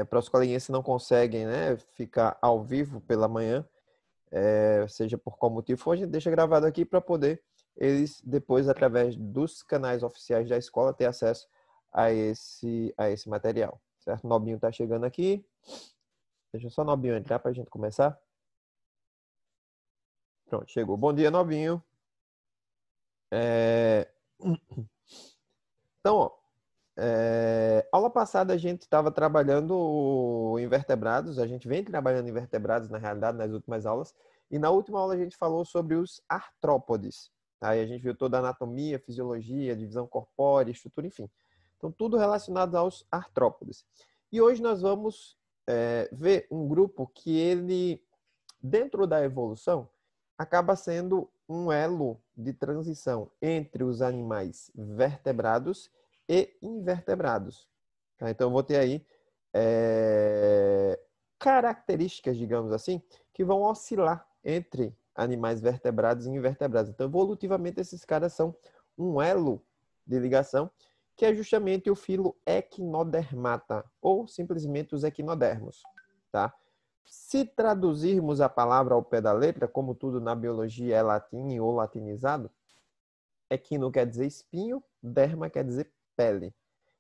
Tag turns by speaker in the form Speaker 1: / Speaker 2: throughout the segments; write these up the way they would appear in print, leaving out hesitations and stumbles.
Speaker 1: para os coleguinhas que não conseguem, né, ficar ao vivo pela manhã, seja por qual motivo for, a gente deixa gravado aqui para poder eles depois, através dos canais oficiais da escola, ter acesso a esse material, certo? Nobinho tá chegando aqui. Deixa só o Nobinho entrar para a gente começar. Pronto, chegou. Bom dia, Nobinho. Então, ó, aula passada a gente estava trabalhando invertebrados, a gente vem trabalhando invertebrados na realidade nas últimas aulas, e na última aula a gente falou sobre os artrópodes. Aí a gente viu toda a anatomia, fisiologia, divisão corpórea, estrutura, enfim. Então, tudo relacionado aos artrópodes. E hoje nós vamos ver um grupo que ele, dentro da evolução, acaba sendo um elo de transição entre os animais vertebrados e invertebrados. Tá? Então, eu vou ter aí características, digamos assim, que vão oscilar entre animais vertebrados e invertebrados. Então, evolutivamente, esses caras são um elo de ligação, que é justamente o filo Echinodermata, ou simplesmente os equinodermos. Tá? Se traduzirmos a palavra ao pé da letra, como tudo na biologia é latim ou latinizado, equino quer dizer espinho, derma quer dizer pele.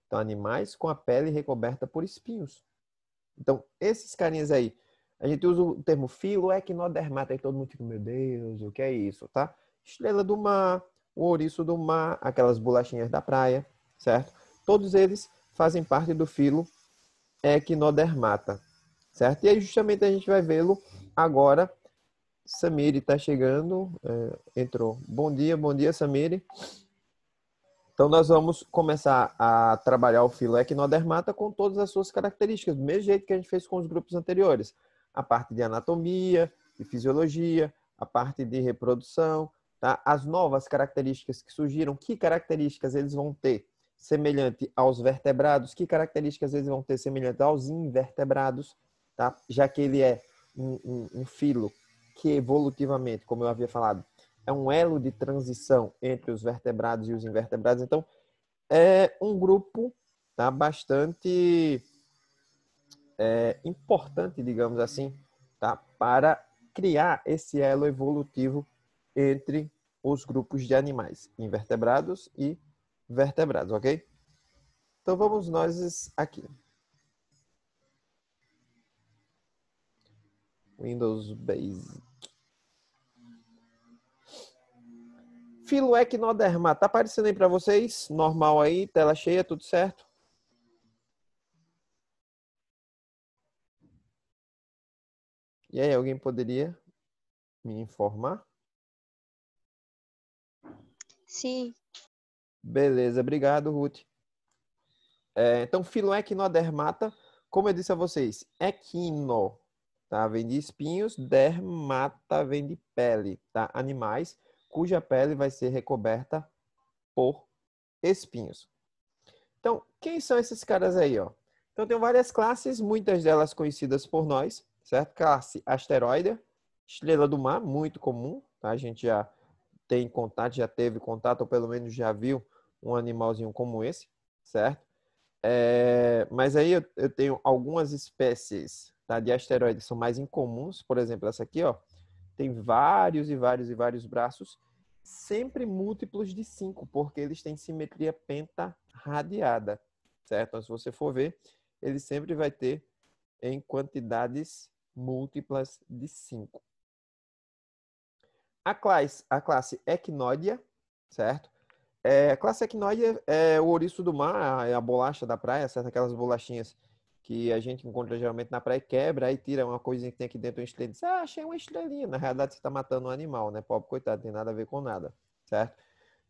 Speaker 1: Então, animais com a pele recoberta por espinhos. Então, esses carinhas aí, a gente usa o termo filoequinodermata, e todo mundo fica, meu Deus, o que é isso, tá? Estrela do mar, o ouriço do mar, aquelas bolachinhas da praia, certo? Todos eles fazem parte do filo Equinodermata, certo? E aí justamente a gente vai vê-lo agora. Samiri está chegando, entrou. Bom dia, Samiri. Então, nós vamos começar a trabalhar o filo Equinodermata com todas as suas características, do mesmo jeito que a gente fez com os grupos anteriores. A parte de anatomia, de fisiologia, a parte de reprodução, tá? As novas características que surgiram, que características eles vão ter semelhante aos vertebrados, que características eles vão ter semelhante aos invertebrados, tá? Já que ele é um filo que evolutivamente, como eu havia falado, é um elo de transição entre os vertebrados e os invertebrados. Então, é um grupo, tá, bastante importante, digamos assim, tá, para criar esse elo evolutivo entre os grupos de animais, invertebrados e vertebrados, ok? Então, vamos nós aqui. Windows Basic. Filo Equinodermata, tá aparecendo aí para vocês? Normal aí, tela cheia, tudo certo? E aí, alguém poderia me informar?
Speaker 2: Sim.
Speaker 1: Beleza, obrigado, Ruth. Então, filoequinodermata, como eu disse a vocês, equino, tá? Vem de espinhos, dermata vem de pele, tá? Animais cuja pele vai ser recoberta por espinhos. Então, quem são esses caras aí, ó? Então, tem várias classes, muitas delas conhecidas por nós, certo? Classe asteroide, estrela do mar, muito comum, tá? A gente já tem contato, já teve contato, ou pelo menos já viu um animalzinho como esse, certo? Mas aí eu tenho algumas espécies, tá, de asteroides que são mais incomuns. Por exemplo, essa aqui, ó, tem vários e vários e vários braços, sempre múltiplos de 5, porque eles têm simetria pentarradiada, certo? Então, se você for ver, ele sempre vai ter em quantidades múltiplas de 5. A classe Echinoidea, certo? A classe Echinoidea é o ouriço do mar, é a bolacha da praia, certo? Aquelas bolachinhas que a gente encontra geralmente na praia e quebra, aí tira uma coisinha que tem aqui dentro, uma estrelinha, diz, achei uma estrelinha. Na realidade, você está matando um animal, né? Pobre coitado, não tem nada a ver com nada, certo?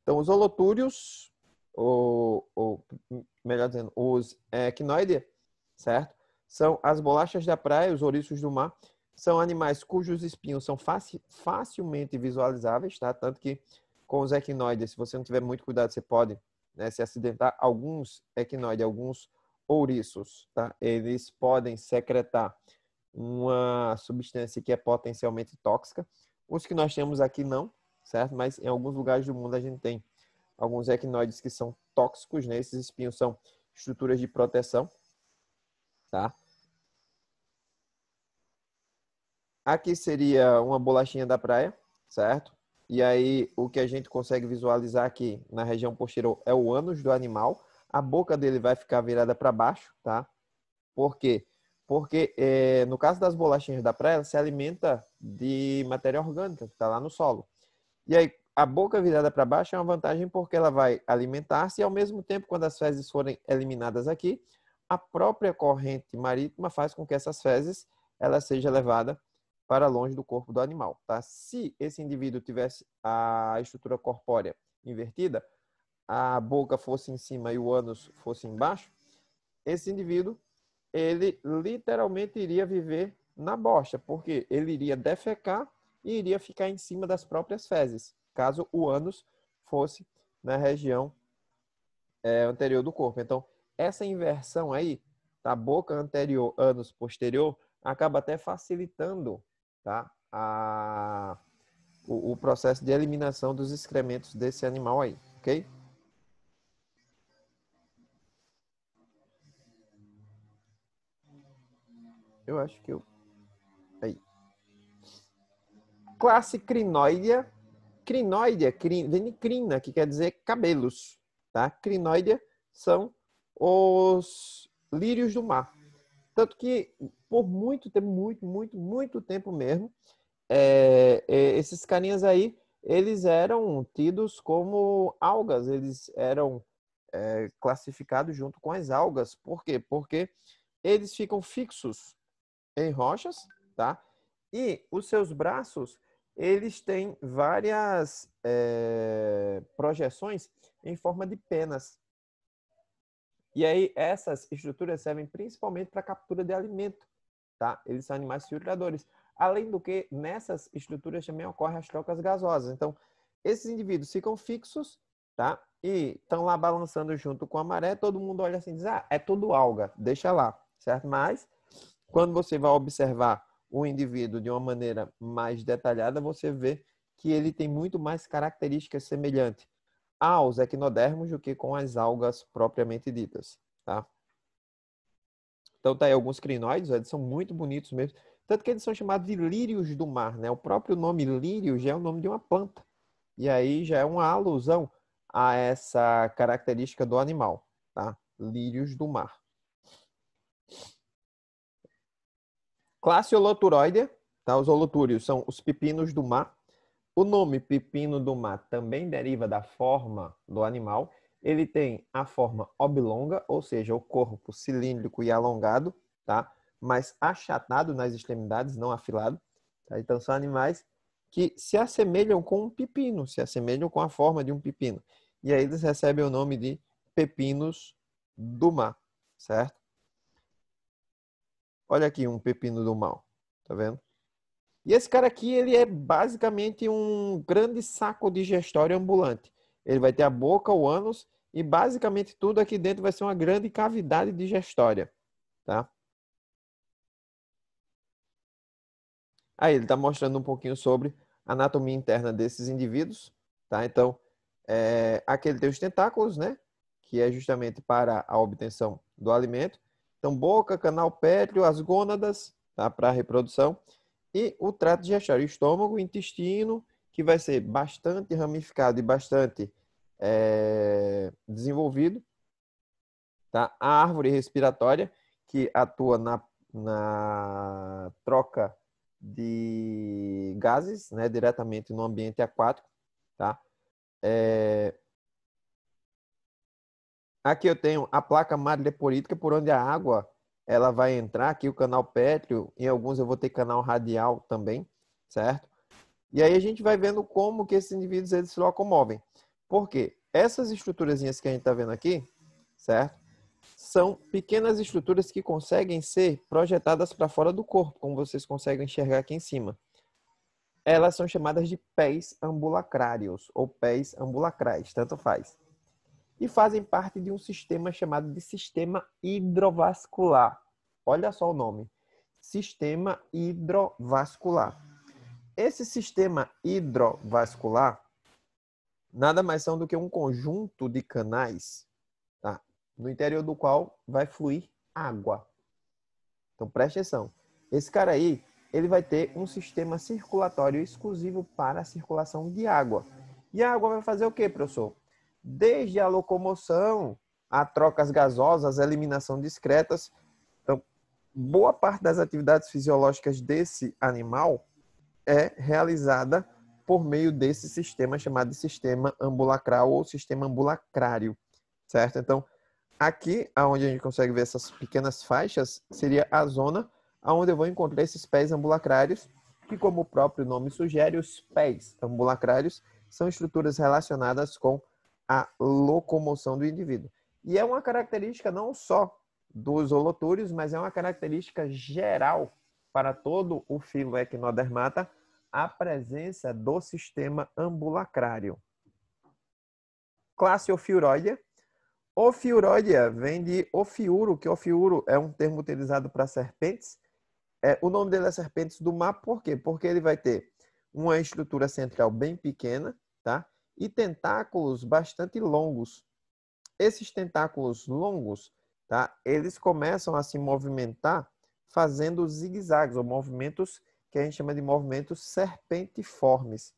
Speaker 1: Então, os holotúrios, ou melhor dizendo, os Echinoidea, certo? São as bolachas da praia, os ouriços do mar, são animais cujos espinhos são facilmente visualizáveis, tá? Tanto que com os equinoides, se você não tiver muito cuidado, você pode, né, se acidentar. Alguns equinoides, alguns ouriços, tá? Eles podem secretar uma substância que é potencialmente tóxica. Os que nós temos aqui não, certo? Mas em alguns lugares do mundo a gente tem alguns equinoides que são tóxicos, né? Esses espinhos são estruturas de proteção. tá? Aqui seria uma bolachinha da praia, certo? E aí, o que a gente consegue visualizar aqui na região posterior é o ânus do animal. A boca dele vai ficar virada para baixo, tá? Por quê? Porque no caso das bolachinhas da praia, ela se alimenta de matéria orgânica que está lá no solo. E aí, a boca virada para baixo é uma vantagem porque ela vai alimentar-se e, ao mesmo tempo, quando as fezes forem eliminadas aqui, a própria corrente marítima faz com que essas fezes ela seja levada para longe do corpo do animal, tá? Se esse indivíduo tivesse a estrutura corpórea invertida, a boca fosse em cima e o ânus fosse embaixo, esse indivíduo, ele literalmente iria viver na bosta, porque ele iria defecar e iria ficar em cima das próprias fezes, caso o ânus fosse na região anterior do corpo. Então, essa inversão aí, da boca anterior, ânus posterior, acaba até facilitando, tá? O processo de eliminação dos excrementos desse animal aí, ok? Eu acho que eu... Aí. Classe crinoidea. Crinoidea vem de crina, que quer dizer cabelos, tá? Crinoidea são os lírios do mar. Tanto que, por muito tempo, muito tempo mesmo, esses carinhas aí, eles eram tidos como algas, eles eram classificados junto com as algas. Por quê? Porque eles ficam fixos em rochas, tá? E os seus braços, eles têm várias projeções em forma de penas. E aí, essas estruturas servem principalmente para captura de alimento, tá? Eles são animais filtradores. Além do que, nessas estruturas também ocorrem as trocas gasosas. Então, esses indivíduos ficam fixos, tá? E estão lá balançando junto com a maré. Todo mundo olha assim e diz, ah, é tudo alga, deixa lá, certo? Mas, quando você vai observar o indivíduo de uma maneira mais detalhada, você vê que ele tem muito mais características semelhantes aos equinodermos do que com as algas propriamente ditas, tá? Então tá aí alguns crinoides, eles são muito bonitos mesmo. Tanto que eles são chamados de lírios do mar, né? O próprio nome lírio já é o nome de uma planta. E aí já é uma alusão a essa característica do animal, tá? Lírios do mar. Classe Holoturoidea, tá? Os holotúrios são os pepinos do mar. O nome pepino do mar também deriva da forma do animal. Ele tem a forma oblonga, ou seja, o corpo cilíndrico e alongado, tá? Mas achatado nas extremidades, não afilado. Tá? Então, são animais que se assemelham com um pepino, se assemelham com a forma de um pepino. E aí eles recebem o nome de pepinos do mar, certo? Olha aqui um pepino do mar, tá vendo? E esse cara aqui, ele é basicamente um grande saco digestório ambulante. Ele vai ter a boca, o ânus e basicamente tudo aqui dentro vai ser uma grande cavidade digestória, tá? Aí ele está mostrando um pouquinho sobre a anatomia interna desses indivíduos, tá? Então, aqui ele tem os tentáculos, né? Que é justamente para a obtenção do alimento. Então, boca, canal pétreo, as gônadas, tá? Para a reprodução. E o trato digestório, o estômago, o intestino, que vai ser bastante ramificado e bastante desenvolvido. Tá? A árvore respiratória, que atua na troca de gases, né, diretamente no ambiente aquático. Tá? Aqui eu tenho a placa madreporítica, por onde a água ela vai entrar. Aqui o canal pétreo, em alguns eu vou ter canal radial também, certo? E aí a gente vai vendo como que esses indivíduos eles se locomovem. Por quê? Essas estruturazinhas que a gente está vendo aqui, certo? São pequenas estruturas que conseguem ser projetadas para fora do corpo, como vocês conseguem enxergar aqui em cima. Elas são chamadas de pés ambulacrários ou pés ambulacrais, tanto faz. E fazem parte de um sistema chamado de sistema hidrovascular. Olha só o nome. Sistema hidrovascular. Esse sistema hidrovascular nada mais são do que um conjunto de canais, tá? No interior do qual vai fluir água. Então, preste atenção. Esse cara aí, ele vai ter um sistema circulatório exclusivo para a circulação de água. E a água vai fazer o quê, professor? Desde a locomoção, a trocas gasosas, a eliminação de excretas. Então, boa parte das atividades fisiológicas desse animal é realizada por meio desse sistema chamado de sistema ambulacral ou sistema ambulacrário, certo? Então, aqui, onde a gente consegue ver essas pequenas faixas, seria a zona onde eu vou encontrar esses pés ambulacrários, que, como o próprio nome sugere, os pés ambulacrários são estruturas relacionadas com a locomoção do indivíduo. E é uma característica não só dos holotúrios, mas é uma característica geral para todo o filo Echinodermata, a presença do sistema ambulacrário. Classe Ophiuroidea. Ophiuroidea vem de ofiuro, que ofiuro é um termo utilizado para serpentes. O nome dele é serpentes do mar, por quê? Porque ele vai ter uma estrutura central bem pequena, tá? E tentáculos bastante longos. Esses tentáculos longos, tá? Eles começam a se movimentar fazendo zigue-zagues, ou movimentos que a gente chama de movimentos serpentiformes.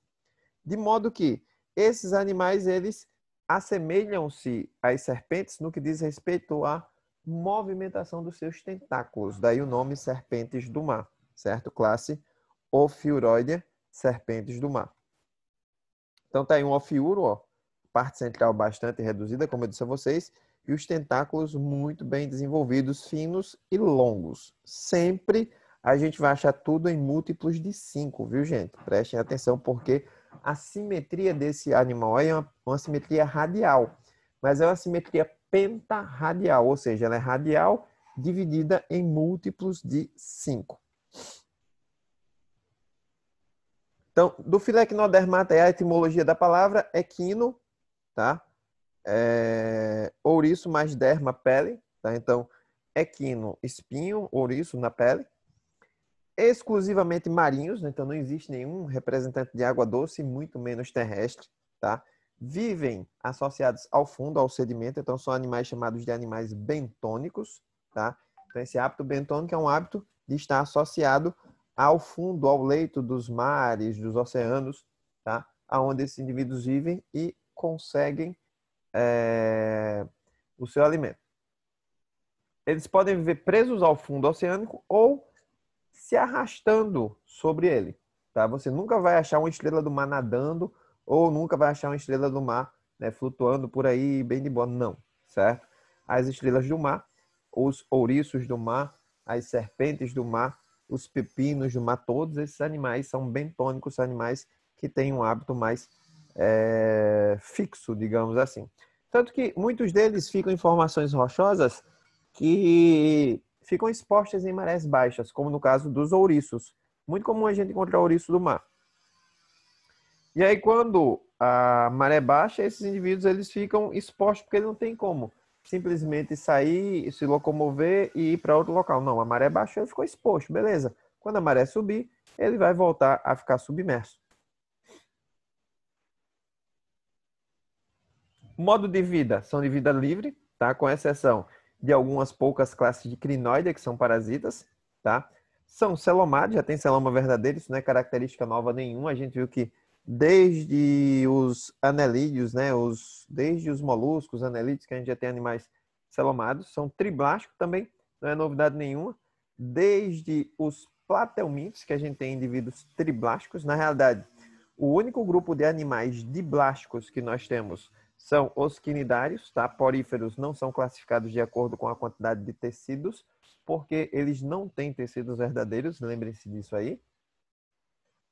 Speaker 1: De modo que esses animais, eles assemelham-se às serpentes no que diz respeito à movimentação dos seus tentáculos. Daí o nome serpentes do mar, certo? Classe Ophiuroidea, serpentes do mar. Então tá aí um ofiuro, ó, parte central bastante reduzida, como eu disse a vocês, e os tentáculos muito bem desenvolvidos, finos e longos. Sempre a gente vai achar tudo em múltiplos de 5, viu, gente? Prestem atenção, porque a simetria desse animal é uma simetria radial, mas é uma simetria pentarradial, ou seja, ela é radial dividida em múltiplos de 5. Então, do filé Echinodermata é a etimologia da palavra equino, tá? Ouriço mais derma, pele, tá? Então, equino, espinho, ouriço na pele. Exclusivamente marinhos, né? Então não existe nenhum representante de água doce, muito menos terrestre, tá? Vivem associados ao fundo, ao sedimento, então são animais chamados de animais bentônicos, tá? Então esse hábito bentônico é um hábito de estar associado ao fundo, ao leito dos mares, dos oceanos, tá? Onde esses indivíduos vivem e conseguem o seu alimento. Eles podem viver presos ao fundo oceânico ou se arrastando sobre ele, tá? Você nunca vai achar uma estrela do mar nadando ou nunca vai achar uma estrela do mar, né, flutuando por aí bem de boa, não, certo? As estrelas do mar, os ouriços do mar, as serpentes do mar, os pepinos do mar, todos esses animais são bentônicos, são animais que têm um hábito mais fixo, digamos assim. Tanto que muitos deles ficam em formações rochosas que ficam expostas em marés baixas, como no caso dos ouriços. Muito comum a gente encontrar ouriço do mar. E aí, quando a maré baixa, esses indivíduos eles ficam expostos porque eles não tem como simplesmente sair, se locomover e ir para outro local. Não, a maré baixa ele ficou exposto, beleza. Quando a maré subir, ele vai voltar a ficar submerso. Modo de vida, são de vida livre, tá? Com exceção de algumas poucas classes de crinoidea, que são parasitas, tá? São celomados, já tem celoma verdadeiro, isso não é característica nova nenhuma. A gente viu que desde os anelídeos, né? Desde os moluscos, anelídeos, que a gente já tem animais celomados, são triblásticos também, não é novidade nenhuma. Desde os platelmintos, que a gente tem indivíduos triblásticos, na realidade, o único grupo de animais diblásticos que nós temos são os quinidários, tá? Poríferos não são classificados de acordo com a quantidade de tecidos, porque eles não têm tecidos verdadeiros, lembrem-se disso aí.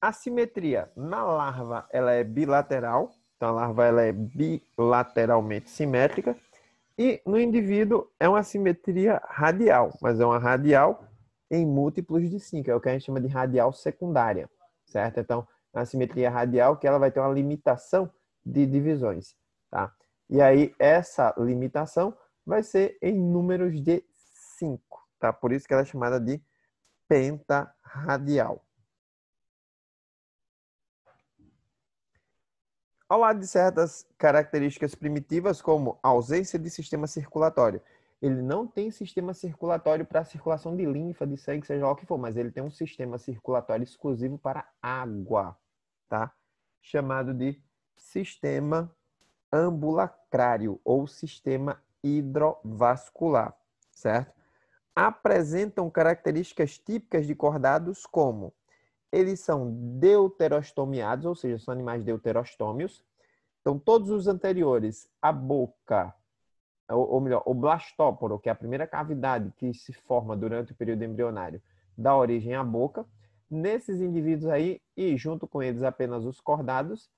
Speaker 1: A simetria na larva, ela é bilateral, então a larva ela é bilateralmente simétrica, e no indivíduo é uma simetria radial, mas é uma radial em múltiplos de 5, é o que a gente chama de radial secundária, certo? Então, a simetria radial que ela vai ter uma limitação de divisões, tá? E aí, essa limitação vai ser em números de 5, tá? Por isso que ela é chamada de pentarradial. Ao lado de certas características primitivas, como ausência de sistema circulatório ele não tem sistema circulatório para circulação de linfa, de sangue, seja lá o que for, mas ele tem um sistema circulatório exclusivo para água, tá? Chamado de sistema ambulacrário ou sistema hidrovascular, certo? Apresentam características típicas de cordados como eles são deuterostomiados, ou seja, são animais deuterostômios. Então, todos os anteriores, a boca, ou melhor, o blastóporo, que é a primeira cavidade que se forma durante o período embrionário, dá origem à boca. Nesses indivíduos aí, e junto com eles apenas os cordados,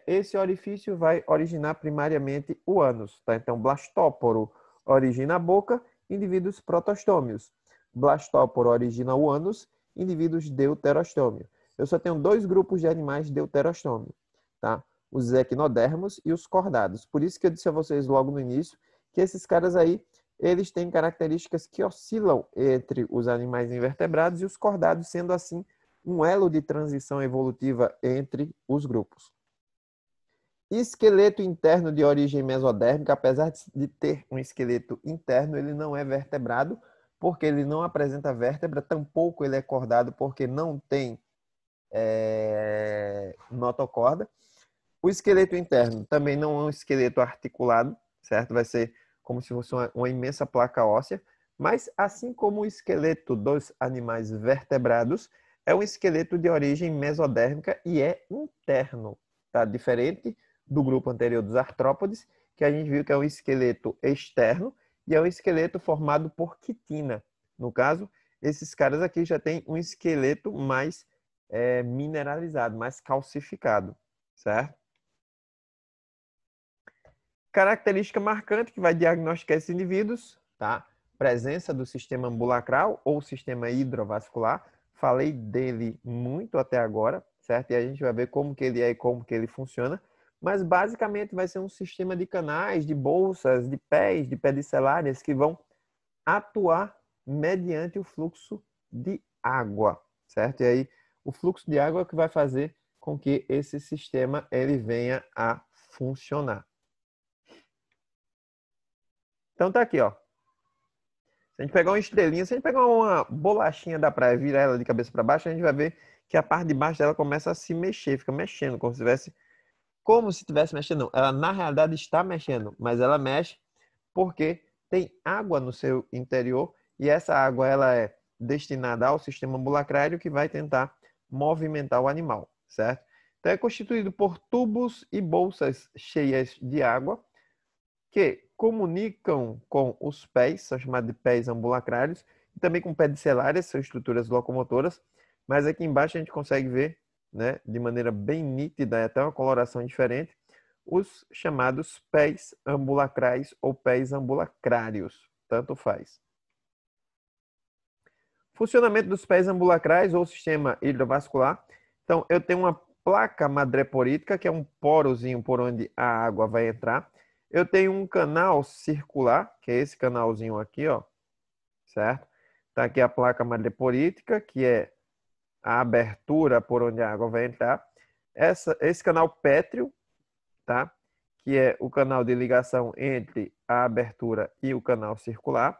Speaker 1: esse orifício vai originar primariamente o ânus. Tá? Então, blastóporo origina a boca, indivíduos protostômios. Blastóporo origina o ânus, indivíduos deuterostômio. Eu só tenho dois grupos de animais deuterostômio, tá? Os equinodermos e os cordados. Por isso que eu disse a vocês logo no início que esses caras aí, eles têm características que oscilam entre os animais invertebrados e os cordados, sendo assim um elo de transição evolutiva entre os grupos. Esqueleto interno de origem mesodérmica, apesar de ter um esqueleto interno, ele não é vertebrado, porque ele não apresenta vértebra, tampouco ele é cordado, porque não tem notocorda. O esqueleto interno também não é um esqueleto articulado, certo? Vai ser como se fosse uma imensa placa óssea, mas assim como o esqueleto dos animais vertebrados, é um esqueleto de origem mesodérmica e é interno, tá? Diferente do grupo anterior dos artrópodes, que a gente viu que é um esqueleto externo e é um esqueleto formado por quitina. No caso, esses caras aqui já têm um esqueleto mais mineralizado, mais calcificado, certo? Característica marcante que vai diagnosticar esses indivíduos, tá? Presença do sistema ambulacral ou sistema hidrovascular. Falei dele muito até agora, certo? E a gente vai ver como que ele é e como que ele funciona. Mas basicamente vai ser um sistema de canais, de bolsas, de pés, de pedicelárias que vão atuar mediante o fluxo de água, certo? E aí o fluxo de água é que vai fazer com que esse sistema ele venha a funcionar. Então tá aqui, ó. Se a gente pegar uma estrelinha, se a gente pegar uma bolachinha da praia e virar ela de cabeça para baixo, a gente vai ver que a parte de baixo dela começa a se mexer, fica mexendo, como se estivesse mexendo. Não, ela na realidade está mexendo, mas ela mexe porque tem água no seu interior e essa água ela é destinada ao sistema ambulacrário que vai tentar movimentar o animal, certo? Então é constituído por tubos e bolsas cheias de água que comunicam com os pés, são chamados de pés ambulacrários, e também com pedicelárias, são estruturas locomotoras, mas aqui embaixo a gente consegue ver, né, de maneira bem nítida, até uma coloração diferente, os chamados pés ambulacrais ou pés ambulacrários, tanto faz. Funcionamento dos pés ambulacrais ou sistema hidrovascular. Então, eu tenho uma placa madreporítica, que é um porozinho por onde a água vai entrar. Eu tenho um canal circular, que é esse canalzinho aqui, ó, certo? Tá aqui a placa madreporítica, que é a abertura por onde a água vai entrar. Esse canal pétreo, tá? Que é o canal de ligação entre a abertura e o canal circular.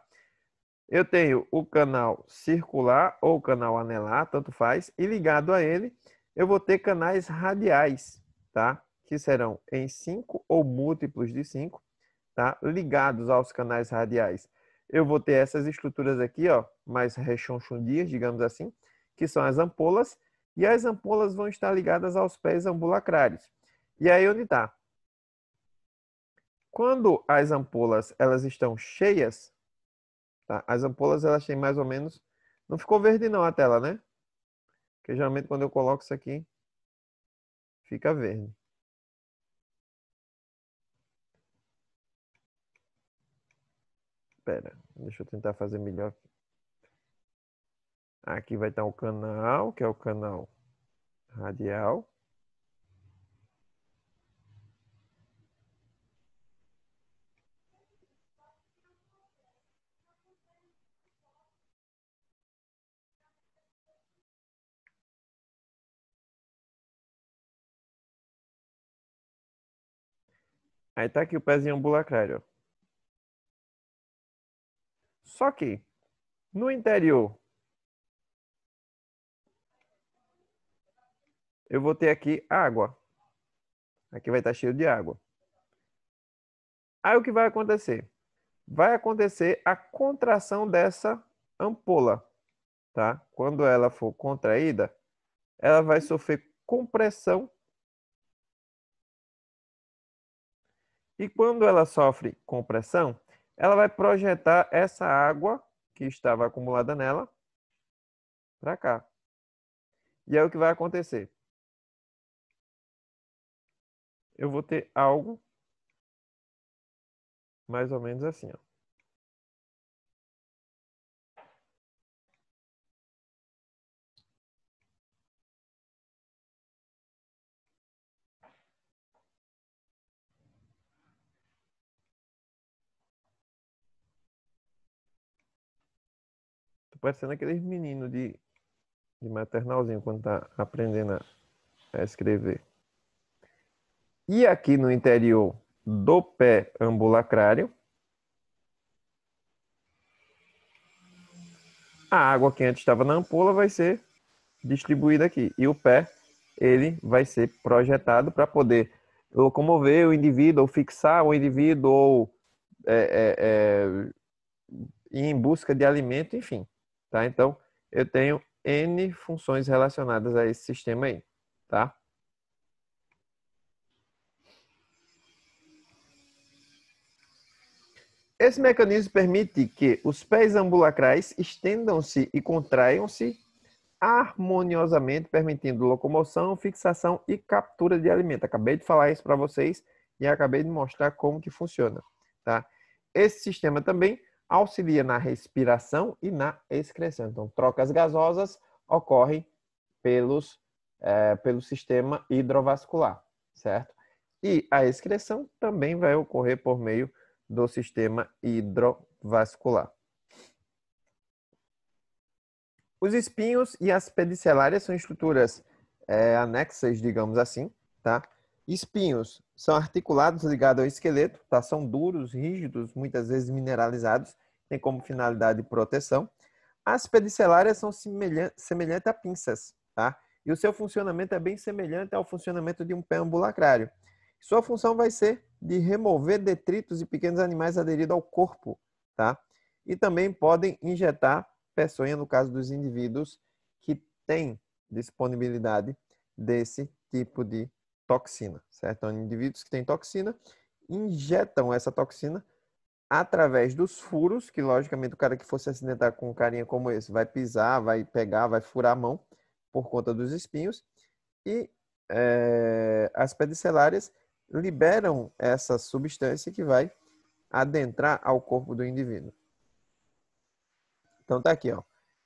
Speaker 1: Eu tenho o canal circular ou canal anelar, tanto faz, e ligado a ele eu vou ter canais radiais, tá? Que serão em 5 ou múltiplos de 5, tá? Ligados aos canais radiais. Eu vou ter essas estruturas aqui, ó, mais rechonchudinhas, digamos assim, que são as ampolas, e as ampolas vão estar ligadas aos pés ambulacrários. E aí onde está? Quando as ampolas elas estão cheias, tá? As ampolas elas têm mais ou menos. Não ficou verde não a tela, né? Porque geralmente quando eu coloco isso aqui, fica verde. Espera, deixa eu tentar fazer melhor. Aqui vai estar o canal, que é o canal radial. Aí tá aqui o pezinho ambulacrário, ó. Só que no interior eu vou ter aqui água. Aqui vai estar cheio de água. Aí o que vai acontecer? Vai acontecer a contração dessa ampola, tá? Quando ela for contraída, ela vai sofrer compressão. E quando ela sofre compressão, ela vai projetar essa água que estava acumulada nela para cá. E aí o que vai acontecer? Eu vou ter algo mais ou menos assim, ó. Tô parecendo aqueles meninos de maternalzinho quando tá aprendendo a escrever. E aqui no interior do pé ambulacrário, a água que antes estava na ampola vai ser distribuída aqui. E o pé, ele vai ser projetado para poder locomover o indivíduo, ou fixar o indivíduo, ou ir em busca de alimento, enfim. Tá? Então, eu tenho N funções relacionadas a esse sistema aí. Tá? Esse mecanismo permite que os pés ambulacrais estendam-se e contraiam-se harmoniosamente, permitindo locomoção, fixação e captura de alimento. Acabei de falar isso para vocês e acabei de mostrar como que funciona. Tá? Esse sistema também auxilia na respiração e na excreção. Então, trocas gasosas ocorrem pelo sistema hidrovascular, certo? E a excreção também vai ocorrer por meio do sistema hidrovascular. Os espinhos e as pedicelárias são estruturas anexas, digamos assim, tá? Espinhos são articulados ligados ao esqueleto, tá? São duros, rígidos, muitas vezes mineralizados, tem como finalidade proteção. As pedicelárias são semelhantes a pinças, tá? E o seu funcionamento é bem semelhante ao funcionamento de um pé ambulacrário. Sua função vai ser de remover detritos e pequenos animais aderidos ao corpo, tá? E também podem injetar peçonha no caso dos indivíduos que têm disponibilidade desse tipo de toxina, certo? Então, indivíduos que têm toxina injetam essa toxina através dos furos, que logicamente o cara que fosse acidentar com um carinha como esse vai pisar, vai pegar, vai furar a mão por conta dos espinhos. E as pedicelárias liberam essa substância que vai adentrar ao corpo do indivíduo. Então tá aqui, ó.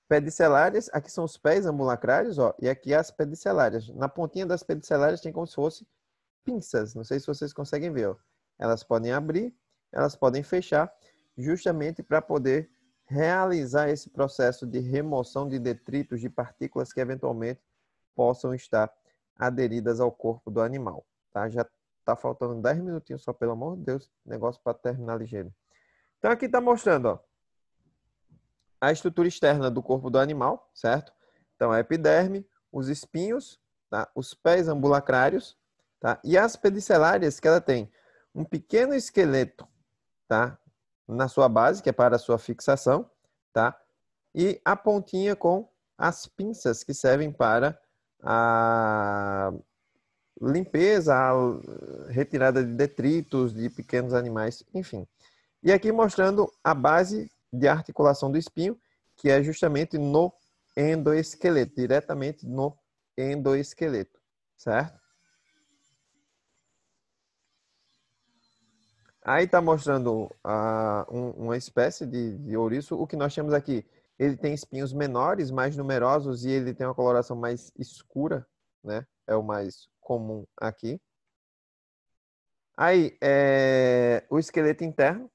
Speaker 1: Pedicelárias, aqui são os pés ambulacrários, ó, e aqui as pedicelárias. Na pontinha das pedicelárias tem como se fosse pinças, não sei se vocês conseguem ver, ó. Elas podem abrir, elas podem fechar, justamente para poder realizar esse processo de remoção de detritos, de partículas que eventualmente possam estar aderidas ao corpo do animal, tá? Já tá faltando 10 minutinhos só, pelo amor de Deus, negócio para terminar ligeiro. Então aqui tá mostrando, ó, a estrutura externa do corpo do animal, certo? Então, a epiderme, os espinhos, tá? Os pés ambulacrários, tá? E as pedicelárias, que ela tem um pequeno esqueleto, tá? Na sua base, que é para a sua fixação, tá? E a pontinha com as pinças, que servem para a limpeza, a retirada de detritos de pequenos animais, enfim. E aqui mostrando a base de articulação do espinho, que é justamente no endoesqueleto, diretamente no endoesqueleto, certo? Aí está mostrando uma espécie de ouriço. O que nós temos aqui, ele tem espinhos menores, mais numerosos, e ele tem uma coloração mais escura, né? É o mais comum aqui. Aí, o esqueleto interno,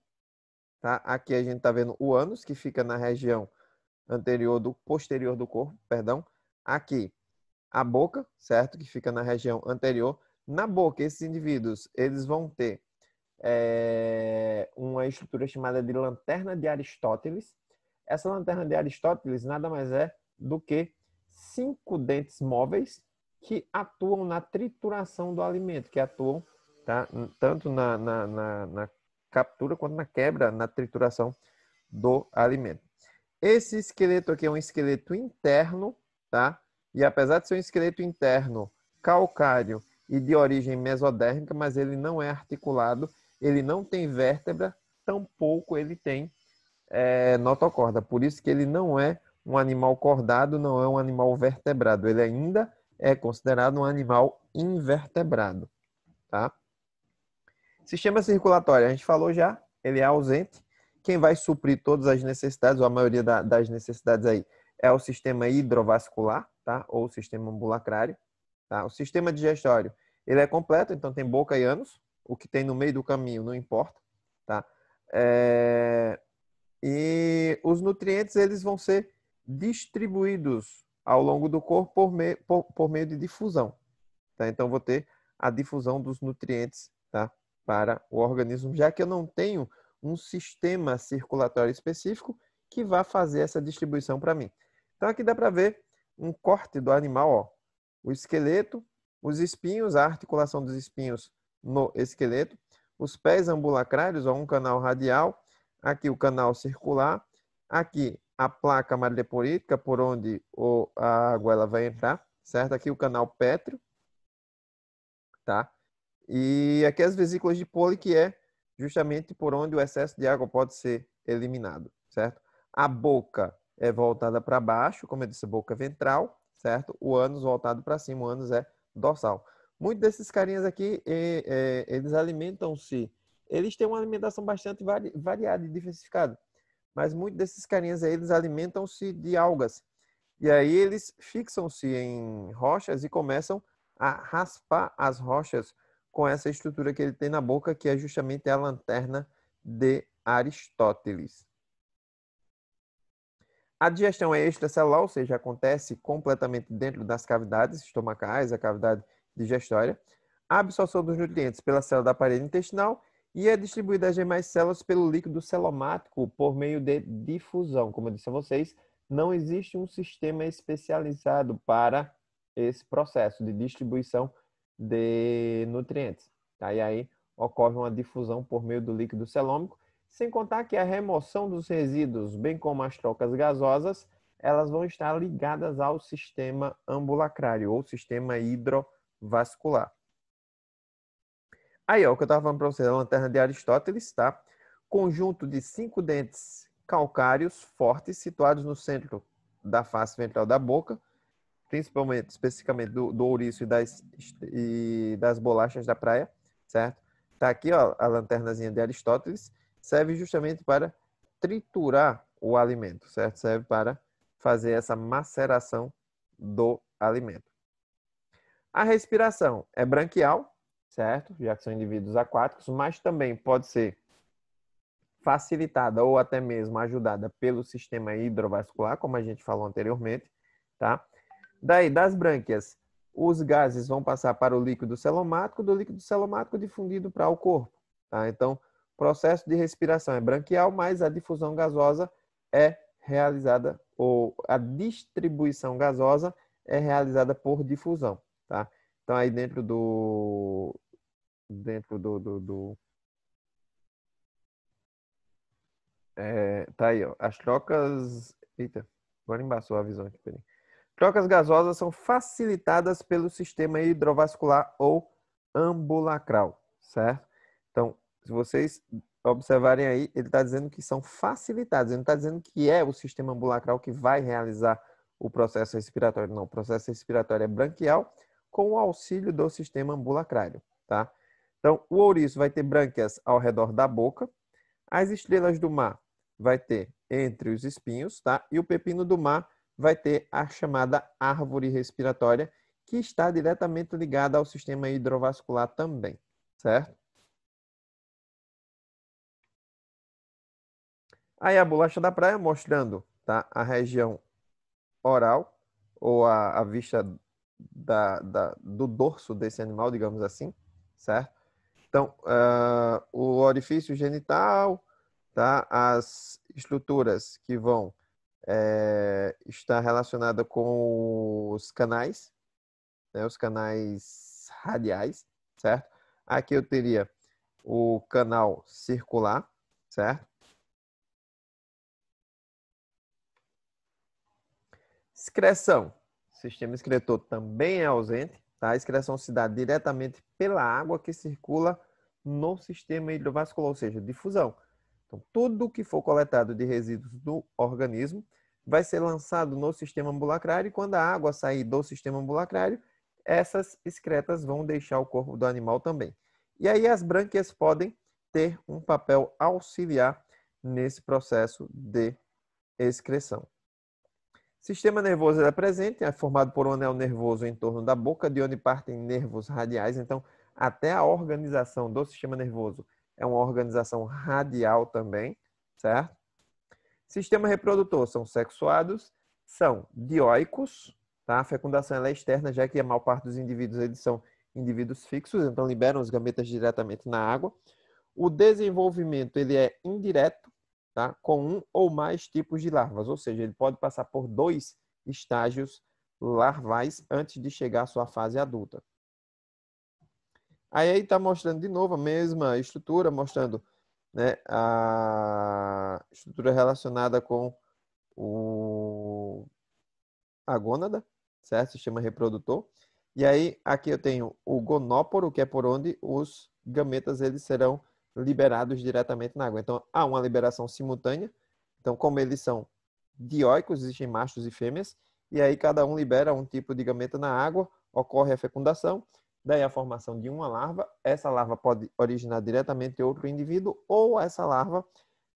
Speaker 1: tá? Aqui a gente está vendo o ânus, que fica na região posterior do corpo, perdão. Aqui, a boca, certo? Que fica na região anterior. Na boca, esses indivíduos, eles vão ter uma estrutura chamada de lanterna de Aristóteles, Essa lanterna de Aristóteles nada mais é do que 5 dentes móveis que atuam na trituração do alimento, que atuam, tá, tanto na captura quanto na quebra, na trituração do alimento. Esse esqueleto aqui é um esqueleto interno, tá? E apesar de ser um esqueleto interno calcário e de origem mesodérmica, mas ele não é articulado, ele não tem vértebra, tampouco ele tem notocorda. Por isso que ele não é um animal cordado, não é um animal vertebrado. Ele ainda é considerado um animal invertebrado, tá? Sistema circulatório, a gente falou já, ele é ausente. Quem vai suprir todas as necessidades, ou a maioria das necessidades aí, é o sistema hidrovascular, tá? Ou o sistema ambulacrário, tá? O sistema digestório, ele é completo, então tem boca e ânus. O que tem no meio do caminho não importa, tá? E os nutrientes, eles vão ser distribuídos ao longo do corpo por meio de difusão, tá? Então, vou ter a difusão dos nutrientes, tá? Para o organismo, já que eu não tenho um sistema circulatório específico que vá fazer essa distribuição para mim. Então, aqui dá para ver um corte do animal, ó. O esqueleto, os espinhos, a articulação dos espinhos no esqueleto, os pés ambulacrários, ó, um canal radial, aqui o canal circular, aqui a placa madreporítica, por onde a água ela vai entrar, certo? Aqui o canal pétreo, tá? E aqui as vesículas de Poli, que é justamente por onde o excesso de água pode ser eliminado, certo? A boca é voltada para baixo, como eu disse, boca ventral, certo? O ânus voltado para cima, o ânus é dorsal. Muitos desses carinhas aqui, eles alimentam-se, eles têm uma alimentação bastante variada e diversificada, mas muitos desses carinhas aí, eles alimentam-se de algas. E aí eles fixam-se em rochas e começam a raspar as rochas com essa estrutura que ele tem na boca, que é justamente a lanterna de Aristóteles. A digestão é extracelular, ou seja, acontece completamente dentro das cavidades estomacais, a cavidade digestória. A absorção dos nutrientes pela célula da parede intestinal e é distribuída às demais células pelo líquido celomático por meio de difusão. Como eu disse a vocês, não existe um sistema especializado para esse processo de distribuição de nutrientes. Tá? E aí ocorre uma difusão por meio do líquido celômico, sem contar que a remoção dos resíduos, bem como as trocas gasosas, elas vão estar ligadas ao sistema ambulacrário ou sistema hidrovascular. Aí, ó, o que eu estava falando para vocês, a lanterna de Aristóteles, tá? Conjunto de 5 dentes calcários fortes situados no centro da face ventral da boca, principalmente, especificamente do ouriço e das bolachas da praia, certo? Tá aqui, ó, a lanternazinha de Aristóteles, serve justamente para triturar o alimento, certo? Serve para fazer essa maceração do alimento. A respiração é branquial, certo? Já que são indivíduos aquáticos, mas também pode ser facilitada ou até mesmo ajudada pelo sistema hidrovascular, como a gente falou anteriormente, tá? Daí, das brânquias, os gases vão passar para o líquido celomático, do líquido celomático difundido para o corpo, tá? Então, o processo de respiração é branquial, mas a difusão gasosa é realizada, ou a distribuição gasosa é realizada por difusão, tá? Então, aí tá aí, ó, as trocas... Eita, agora embaçou a visão aqui, peraí. Trocas gasosas são facilitadas pelo sistema hidrovascular ou ambulacral, certo? Então, se vocês observarem aí, ele está dizendo que são facilitadas, ele não está dizendo que é o sistema ambulacral que vai realizar o processo respiratório, não. O processo respiratório é branquial com o auxílio do sistema ambulacrário, tá? Então, o ouriço vai ter brânquias ao redor da boca, as estrelas do mar vai ter entre os espinhos, tá? E o pepino do mar vai ter a chamada árvore respiratória, que está diretamente ligada ao sistema hidrovascular também, certo? Aí a bolacha da praia mostrando, tá, a região oral, ou a vista do dorso desse animal, digamos assim, certo? Então, o orifício genital, tá? estruturas que vão estar relacionadas com os canais, né, os canais radiais, certo? Aqui eu teria o canal circular, certo? Excreção. O sistema excretor também é ausente, tá? A excreção se dá diretamente pela água que circula no sistema hidrovascular, ou seja, difusão. Então, tudo que for coletado de resíduos do organismo vai ser lançado no sistema ambulacrário e quando a água sair do sistema ambulacrário, essas excretas vão deixar o corpo do animal também. E aí as brânquias podem ter um papel auxiliar nesse processo de excreção. Sistema nervoso é presente, é formado por um anel nervoso em torno da boca, de onde partem nervos radiais. Então, até a organização do sistema nervoso é uma organização radial também, certo? Sistema reprodutor são sexuados, são dioicos, tá? A fecundação é externa, já que a maior parte dos indivíduos eles são indivíduos fixos, então liberam os gametas diretamente na água. O desenvolvimento ele é indireto, tá? Com um ou mais tipos de larvas, ou seja, ele pode passar por 2 estágios larvais antes de chegar à sua fase adulta. Aí está mostrando de novo a mesma estrutura, mostrando, né, a estrutura relacionada com a gônada, certo? Sistema reprodutor. E aí aqui eu tenho o gonóporo, que é por onde os gametas eles serão liberados diretamente na água. Então, há uma liberação simultânea. Então, como eles são dioicos, existem machos e fêmeas, e aí cada um libera um tipo de gameta na água, ocorre a fecundação, daí a formação de uma larva. Essa larva pode originar diretamente outro indivíduo, ou essa larva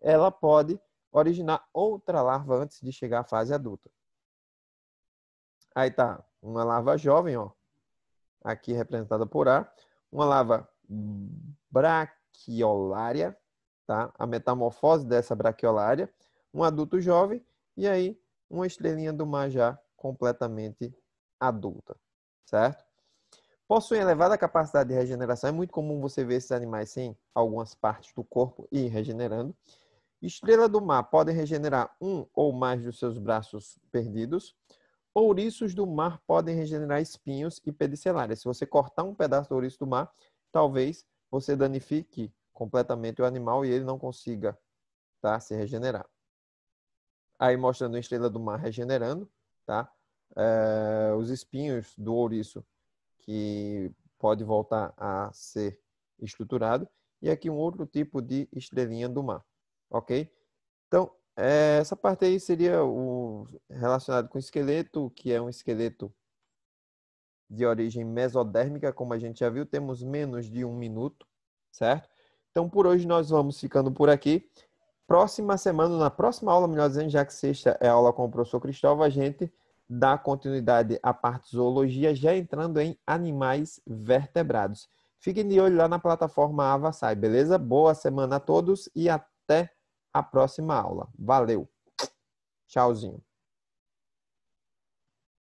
Speaker 1: ela pode originar outra larva antes de chegar à fase adulta. Aí tá uma larva jovem, ó, aqui representada por A, uma larva braquiolária, tá? A metamorfose dessa braquiolária, um adulto jovem e aí uma estrelinha do mar já completamente adulta, certo? Possuem elevada capacidade de regeneração, é muito comum você ver esses animais sem algumas partes do corpo e regenerando. Estrela do mar podem regenerar um ou mais dos seus braços perdidos. Ouriços do mar podem regenerar espinhos e pedicelárias. Se você cortar um pedaço do ouriço do mar, talvez você danifique completamente o animal e ele não consiga, tá, se regenerar. Aí mostrando a estrela do mar regenerando, tá? Os espinhos do ouriço que pode voltar a ser estruturado. E aqui um outro tipo de estrelinha do mar, ok? Então, essa parte aí seria o relacionado com o esqueleto, que é um esqueleto de origem mesodérmica, como a gente já viu, temos menos de 1 minuto, certo? Então, por hoje nós vamos ficando por aqui. Próxima semana, na próxima aula, melhor dizendo, já que sexta é aula com o professor Cristóvão, a gente dá continuidade à parte zoologia, já entrando em animais vertebrados. Fiquem de olho lá na plataforma Avassai, beleza? Boa semana a todos e até a próxima aula. Valeu! Tchauzinho!